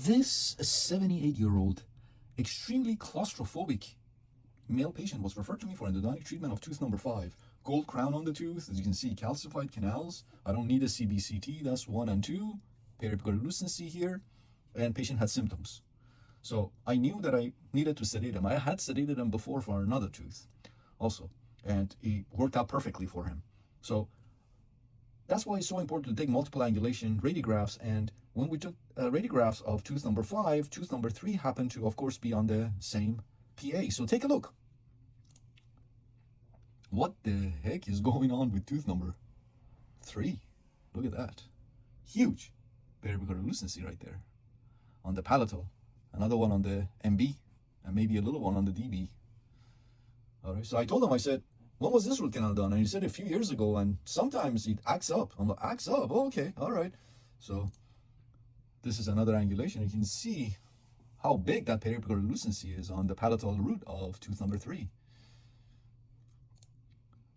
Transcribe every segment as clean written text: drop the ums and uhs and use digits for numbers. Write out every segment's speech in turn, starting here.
This 78-year-old, extremely claustrophobic male patient was referred to me for endodontic treatment of tooth number 5. Gold crown on the tooth, as you can see, calcified canals. I don't need a CBCT, that's 1 and 2. Periapical lucency here, and patient had symptoms. So I knew that I needed to sedate him. I had sedated him before for another tooth also, and it worked out perfectly for him. So that's why it's so important to take multiple angulation radiographs. And when we took radiographs of tooth number 5, tooth number 3 happened to, of course, be on the same PA. So take a look. What the heck is going on with tooth number 3? Look at that. Huge periapical lucency right there on the palatal. Another one on the MB, and maybe a little one on the DB. All right, so I told him, I said, when was this root canal done? And he said a few years ago, and sometimes it acts up. I'm like, acts up? Oh, okay, all right. So this is another angulation. You can see how big that periapical lucency is on the palatal root of tooth number 3.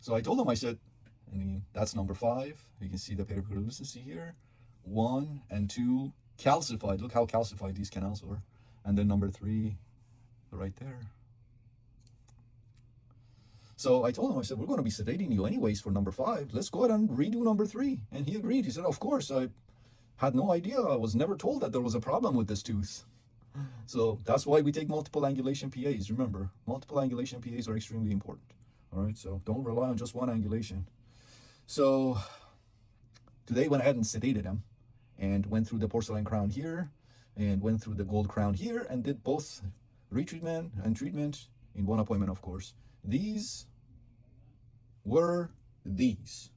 So I told him, I said, and that's number 5. You can see the periapical lucency here. 1 and 2, calcified. Look how calcified these canals are. And then number 3, right there. So I told him, I said, we're going to be sedating you anyways for number 5. Let's go ahead and redo number 3. And he agreed. He said, of course. I had no idea. I was never told that there was a problem with this tooth. So that's why we take multiple angulation PAs. Remember, multiple angulation PAs are extremely important. All right, so don't rely on just one angulation. So today went ahead and sedated him and went through the porcelain crown here and went through the gold crown here and did both retreatment and treatment in one appointment, of course. These were these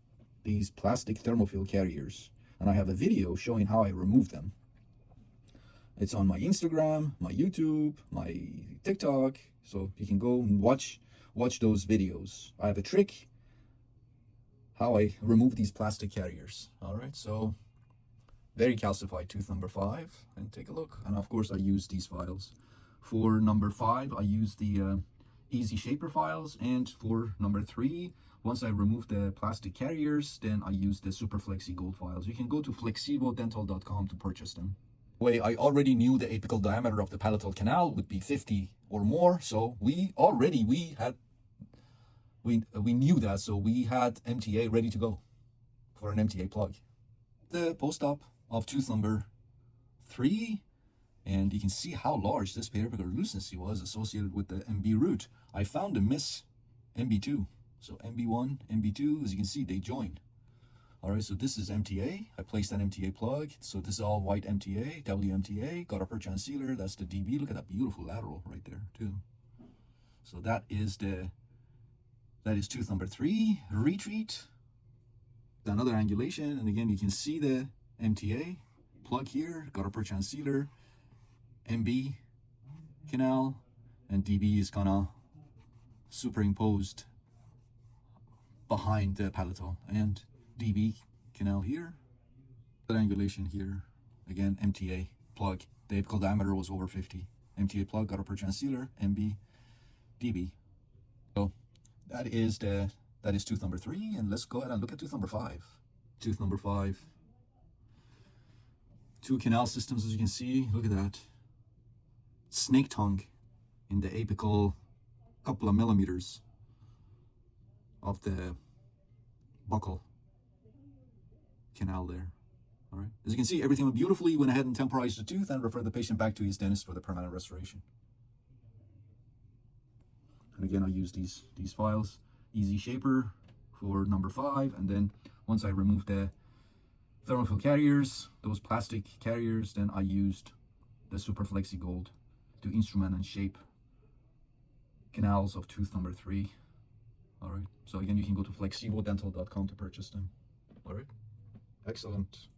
plastic thermofill carriers, and I have a video showing how I removed them. It's on my Instagram, my YouTube, my TikTok, so you can go and watch those videos. I have a trick how I remove these plastic carriers. All right, so very calcified tooth number 5, and take a look. And of course I use these files. For number 5, I use the easy SHAPER files, and for number 3, once I remove the plastic carriers, then I use the super FLEXI GOLD files. You can go to flexigodental.com to purchase them. Way, I already knew the apical diameter of the palatal canal would be 50 or more, so we knew that, so we had MTA ready to go for an MTA plug. The post-op of tooth number 3, and you can see how large this periapical lucency was associated with the MB root. I found a miss MB2, so MB1, MB2, as you can see, they joined. All right, so this is MTA. I placed that MTA plug. So this is all white MTA, WMTA, got a perch sealer. That's the DB. Look at that beautiful lateral right there too. So that is tooth number 3, retreat. Another angulation, and again, you can see the MTA plug here, got a perch sealer, MB canal, and DB is kind of superimposed behind the palatal, and DB canal here, that angulation here, again MTA plug. The apical diameter was over 50. MTA plug, got a perch sealer, MB, DB. So that is tooth number 3, and let's go ahead and look at tooth number 5. Tooth number 5. 2 canal systems, as you can see. Look at that. Snake tongue in the apical, couple of millimeters of the buccal canal there. All right, as you can see, everything went beautifully. Went ahead and temporized the tooth and referred the patient back to his dentist for the permanent restoration. And again, I use these files, easy SHAPER for number 5, and then once I removed the thermofill carriers, those plastic carriers, then I used the super FLEXI GOLD to instrument and shape canals of tooth number 3. All right, so again, you can go to flexigodental.com to purchase them. All right, excellent.